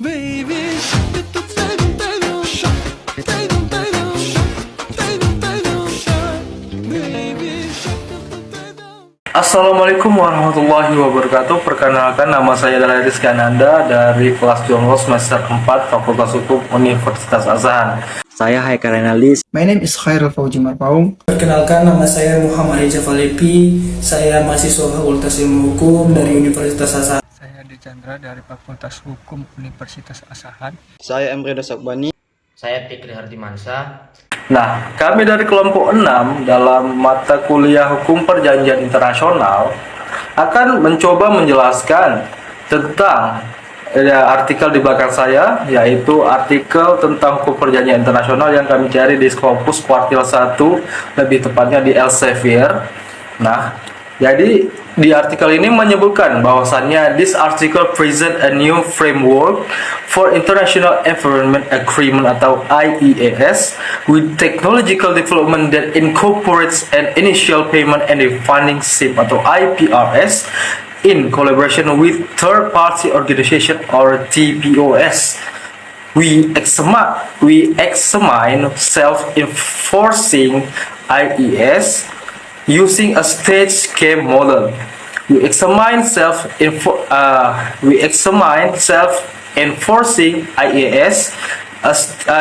Baby shark do do shark do shark baby shark do. Assalamualaikum warahmatullahi wabarakatuh. Perkenalkan, nama saya adalah Rizky Ananda dari kelas Jonglo semester 4 Fakultas Hukum Universitas Asahan. Saya Haikal Renalis. My name is Khairul Fauzi Marpaung. Perkenalkan, nama saya Muhammad Rijal Falepi. Saya mahasiswa Fakultas Ilmu Hukum dari Universitas Asahan. Saya Adi Chandra dari Fakultas Hukum Universitas Asahan. Saya Emre Dasakbani. Saya Fikri Hardimansyah. Nah, kami dari kelompok 6 dalam mata kuliah Hukum Perjanjian Internasional akan mencoba menjelaskan tentang artikel di belakang saya, yaitu artikel tentang hukum perjanjian internasional yang kami cari di Scopus kuartil 1, lebih tepatnya di Elsevier. Nah, jadi di artikel ini menyebutkan bahwasannya this article present a new framework for International Environment Agreement atau IEAS with technological development that incorporates an initial payment and a funding scheme atau IPRS in collaboration with third-party organization or TPOS. We examine self-enforcing IES using a stage scheme model. We examine self-enforcing IES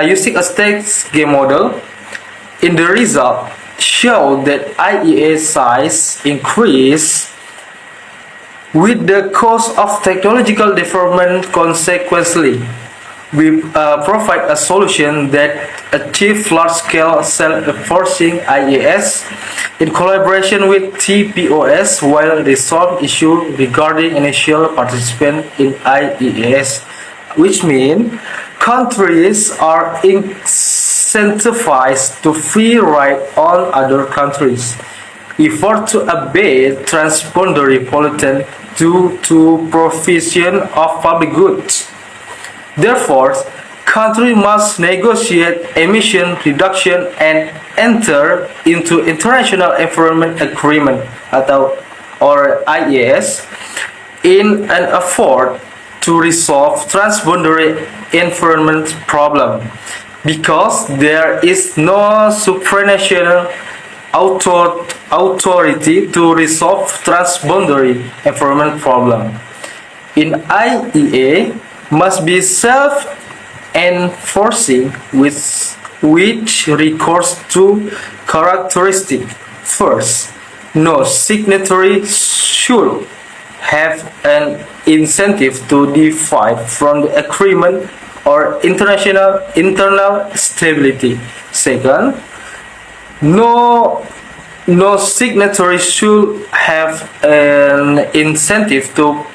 using a stage scheme model. In the result, show that IES size increase with the cost of technological development. Consequently, we provide a solution that achieves large-scale self-enforcing IES in collaboration with TPOS while resolve issues regarding initial participant in IES, which means countries are incentivized to free ride on other countries' effort to abate transboundary pollutant due to provision of public goods. Therefore, countries must negotiate emission reduction and enter into International Environment Agreement or IES in an effort to resolve transboundary environment problem. Because there is no supranational authority to resolve transboundary environment problem. In IEA must be self-enforcing, which records two characteristics. First, no signatory should have an incentive to deviate from the agreement or internal stability. Second, no signatory should have an incentive to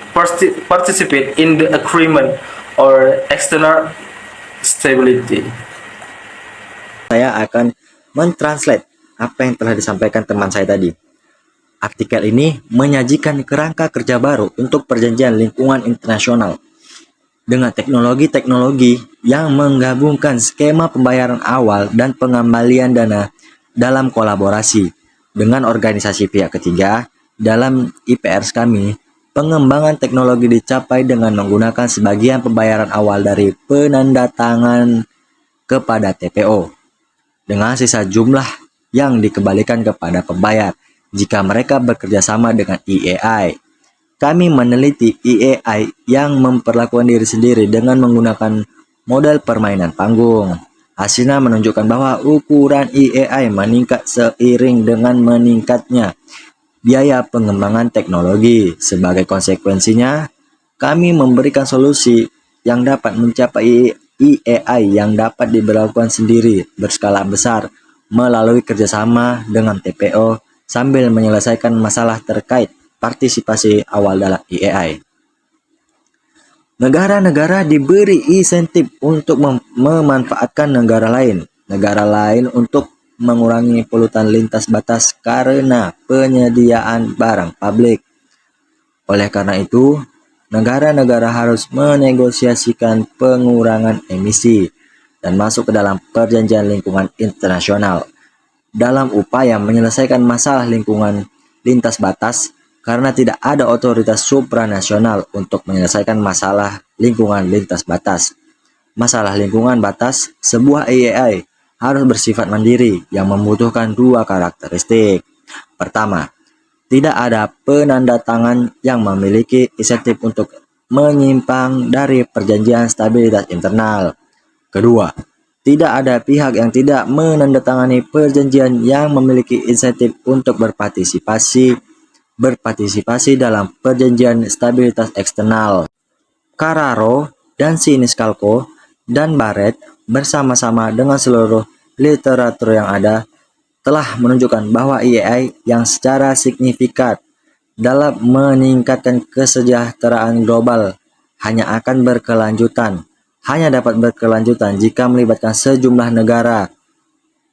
participate in the agreement or external stability. Saya akan mentranslate apa yang telah disampaikan teman saya tadi. Artikel ini menyajikan kerangka kerja baru untuk perjanjian lingkungan internasional dengan teknologi-teknologi yang menggabungkan skema pembayaran awal dan pengembalian dana dalam kolaborasi dengan organisasi pihak ketiga. Dalam IPRS kami, pengembangan teknologi dicapai dengan menggunakan sebagian pembayaran awal dari penandatangan kepada TPO, dengan sisa jumlah yang dikembalikan kepada pembayar jika mereka bekerja sama dengan EAI. Kami meneliti EAI yang memperlakukan diri sendiri dengan menggunakan model permainan panggung. Hasilnya menunjukkan bahwa ukuran EAI meningkat seiring dengan meningkatnya biaya pengembangan teknologi. Sebagai konsekuensinya, kami memberikan solusi yang dapat mencapai EAI yang dapat diberlakukan sendiri berskala besar melalui kerjasama dengan TPO sambil menyelesaikan masalah terkait partisipasi awal dalam EAI. Negara-negara diberi insentif untuk memanfaatkan negara lain untuk mengurangi polutan lintas batas karena penyediaan barang publik. Oleh karena itu, negara-negara harus menegosiasikan pengurangan emisi dan masuk ke dalam perjanjian lingkungan internasional dalam upaya menyelesaikan masalah lingkungan lintas batas karena tidak ada otoritas supranasional untuk menyelesaikan masalah lingkungan lintas batas. Masalah lingkungan batas, sebuah AI harus bersifat mandiri yang membutuhkan dua karakteristik. Pertama, tidak ada penandatangan yang memiliki insentif untuk menyimpang dari perjanjian stabilitas internal. Kedua, tidak ada pihak yang tidak menandatangani perjanjian yang memiliki insentif untuk berpartisipasi dalam perjanjian stabilitas eksternal. Carraro dan Siniscalco dan Barrett bersama-sama dengan seluruh literatur yang ada telah menunjukkan bahwa AI yang secara signifikan dalam meningkatkan kesejahteraan global hanya dapat berkelanjutan jika melibatkan sejumlah negara.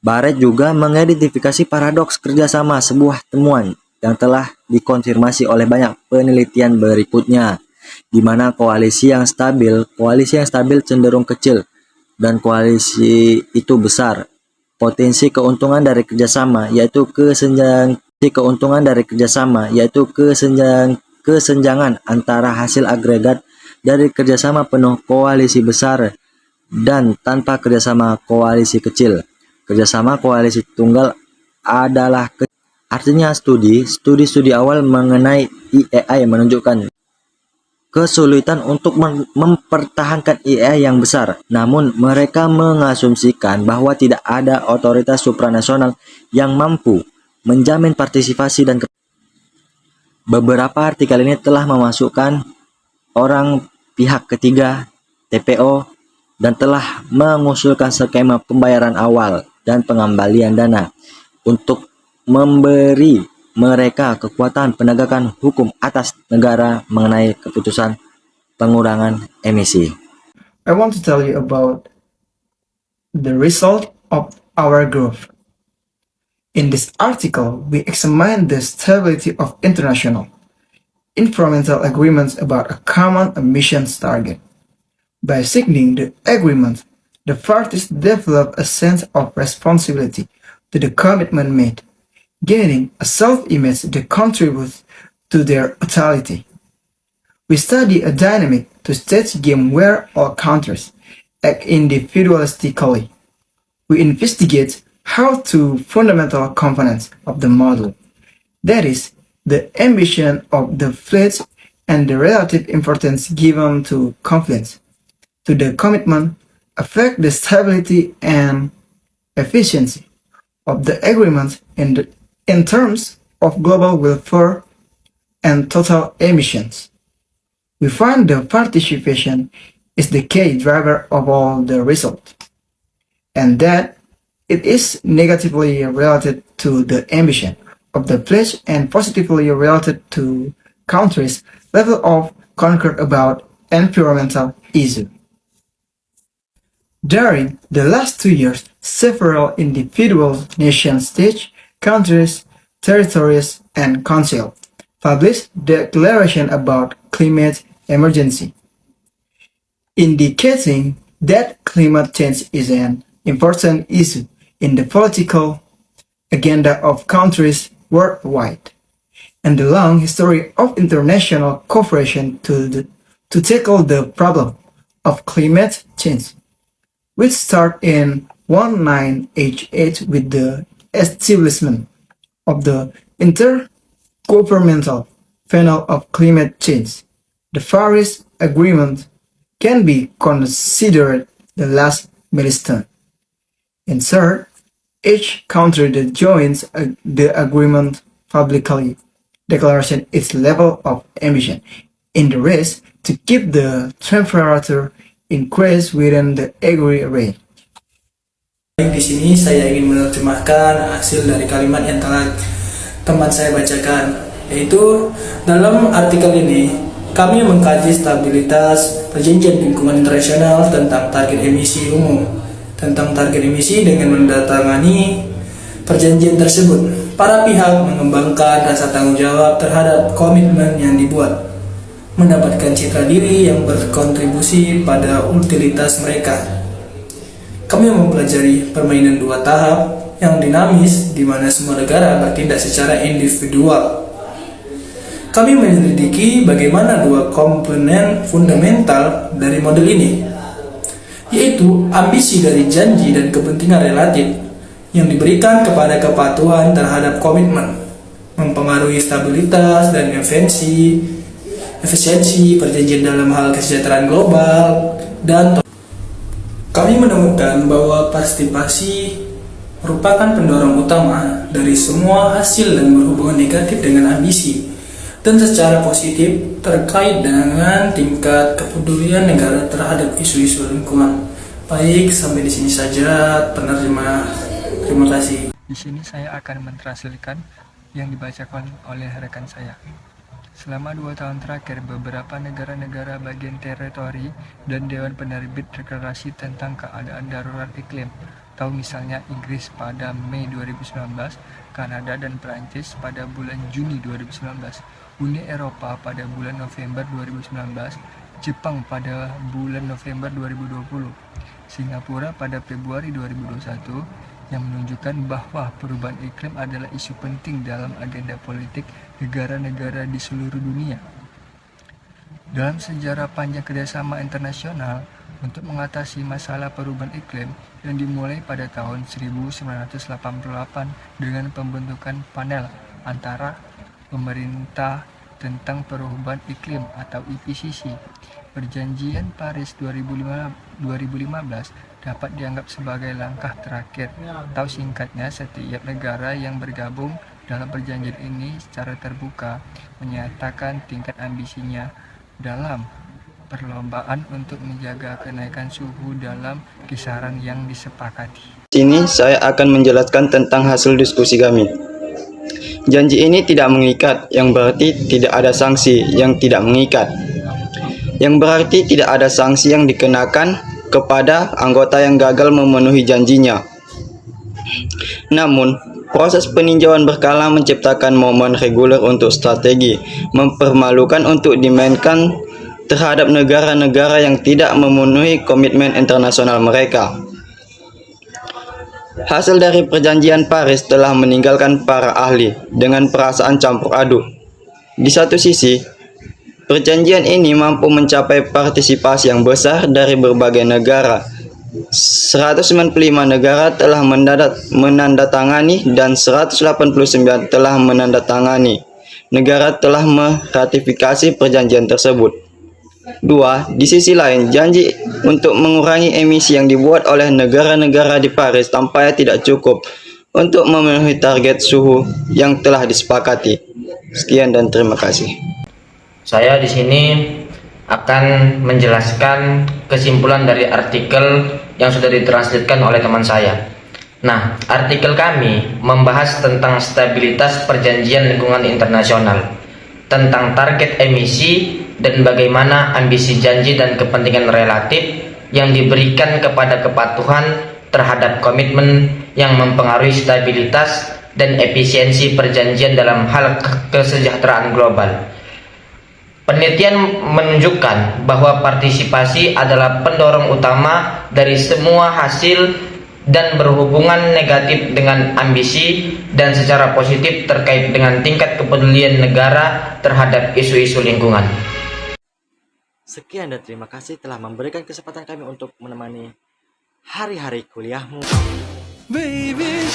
Barrett juga mengidentifikasi paradoks kerjasama, sebuah temuan yang telah dikonfirmasi oleh banyak penelitian berikutnya, di mana koalisi yang stabil cenderung kecil dan koalisi itu besar. Potensi keuntungan dari kerjasama yaitu kesenjangan antara hasil agregat dari kerjasama penuh koalisi besar dan tanpa kerjasama koalisi kecil. Kerjasama koalisi tunggal adalah artinya studi awal mengenai AI menunjukkan kesulitan untuk mempertahankan AI yang besar. Namun mereka mengasumsikan bahwa tidak ada otoritas supranasional yang mampu menjamin partisipasi dan beberapa artikel ini telah memasukkan orang pihak ketiga TPO dan telah mengusulkan skema pembayaran awal dan pengembalian dana untuk memberi mereka kekuatan penegakan hukum atas negara mengenai keputusan pengurangan emisi. I want to tell you about the result of our growth. In this article, we examine the stability of international environmental agreements about a common emissions target. By signing the agreement, the parties develop a sense of responsibility to the commitment made, gaining a self-image that contributes to their totality. We study a dynamic two-stage game where all countries act individualistically. We investigate how two fundamental components of the model, that is, the ambition of the fleet and the relative importance given to conflicts, to the commitment, affect the stability and efficiency of the agreement in terms of global welfare and total emissions. We find the participation is the key driver of all the result, and that it is negatively related to the ambition of the pledge and positively related to countries' level of concern about environmental issues. During the last 2 years, several individual nation-states, countries, territories, and council published declaration about climate emergency, indicating that climate change is an important issue in the political agenda of countries worldwide, and the long history of international cooperation to tackle the problem of climate change, which started in 1988 with the establishment of the Intergovernmental Panel of Climate Change. The Paris Agreement can be considered the last milestone. In third, each country that joins the agreement publicly declares its level of ambition in the race to keep the temperature increase within the agreed rate. Di sini saya ingin menerjemahkan hasil dari kalimat yang telah teman saya bacakan, yaitu dalam artikel ini kami mengkaji stabilitas perjanjian lingkungan internasional tentang target emisi umum. Tentang target emisi dengan menandatangani perjanjian tersebut, para pihak mengembangkan rasa tanggung jawab terhadap komitmen yang dibuat, mendapatkan citra diri yang berkontribusi pada utilitas mereka. Kami mempelajari permainan dua tahap yang dinamis di mana semua negara bertindak secara individual. kami menyelidiki bagaimana dua komponen fundamental dari model ini, yaitu ambisi dari janji dan kepentingan relatif yang diberikan kepada kepatuhan terhadap komitmen, mempengaruhi stabilitas dan efisiensi perjanjian dalam hal kesejahteraan global, dan kami menemukan bahwa partisipasi merupakan pendorong utama dari semua hasil dan berhubungan negatif dengan ambisi, dan secara positif terkait dengan tingkat kepedulian negara terhadap isu-isu lingkungan. Baik, sampai di sini saja penerjemah. Terima kasih. Di sini saya akan mentranslasikan yang dibacakan oleh rekan saya. Selama 2 tahun terakhir, beberapa negara-negara bagian teritori dan Dewan Penerbit Deklarasi tentang keadaan darurat iklim. Tahu misalnya Inggris pada Mei 2019, Kanada dan Perancis pada bulan Juni 2019, Uni Eropa pada bulan November 2019, Jepang pada bulan November 2020, Singapura pada Februari 2021, yang menunjukkan bahwa perubahan iklim adalah isu penting dalam agenda politik negara-negara di seluruh dunia. Dalam sejarah panjang kerjasama internasional untuk mengatasi masalah perubahan iklim yang dimulai pada tahun 1988 dengan pembentukan panel antara pemerintah tentang perubahan iklim atau IPCC, Perjanjian Paris 2015 dapat dianggap sebagai langkah terakhir, atau singkatnya setiap negara yang bergabung dalam perjanjian ini secara terbuka menyatakan tingkat ambisinya dalam perlombaan untuk menjaga kenaikan suhu dalam kisaran yang disepakati. Sini saya akan menjelaskan tentang hasil diskusi kami. Janji ini tidak mengikat, yang berarti tidak ada sanksi yang tidak mengikat. Yang berarti tidak ada sanksi yang dikenakan kepada anggota yang gagal memenuhi janjinya. Namun, proses peninjauan berkala menciptakan momen reguler untuk strategi, mempermalukan untuk dimainkan terhadap negara-negara yang tidak memenuhi komitmen internasional mereka. Hasil dari perjanjian Paris telah meninggalkan para ahli dengan perasaan campur aduk. Di satu sisi, perjanjian ini mampu mencapai partisipasi yang besar dari berbagai negara. 195 negara telah menandatangani dan 189 telah menandatangani. Negara telah meratifikasi perjanjian tersebut. Di sisi lain, janji untuk mengurangi emisi yang dibuat oleh negara-negara di Paris tampaknya tidak cukup untuk memenuhi target suhu yang telah disepakati. Sekian dan terima kasih. Saya di sini akan menjelaskan kesimpulan dari artikel yang sudah ditranslitkan oleh teman saya. Nah, artikel kami membahas tentang stabilitas perjanjian lingkungan internasional, tentang target emisi dan bagaimana ambisi janji dan kepentingan relatif yang diberikan kepada kepatuhan terhadap komitmen yang mempengaruhi stabilitas dan efisiensi perjanjian dalam hal kesejahteraan global. Penelitian menunjukkan bahwa partisipasi adalah pendorong utama dari semua hasil dan berhubungan negatif dengan ambisi dan secara positif terkait dengan tingkat kepedulian negara terhadap isu-isu lingkungan. Sekian dan terima kasih telah memberikan kesempatan kami untuk menemani hari-hari kuliahmu. Baby,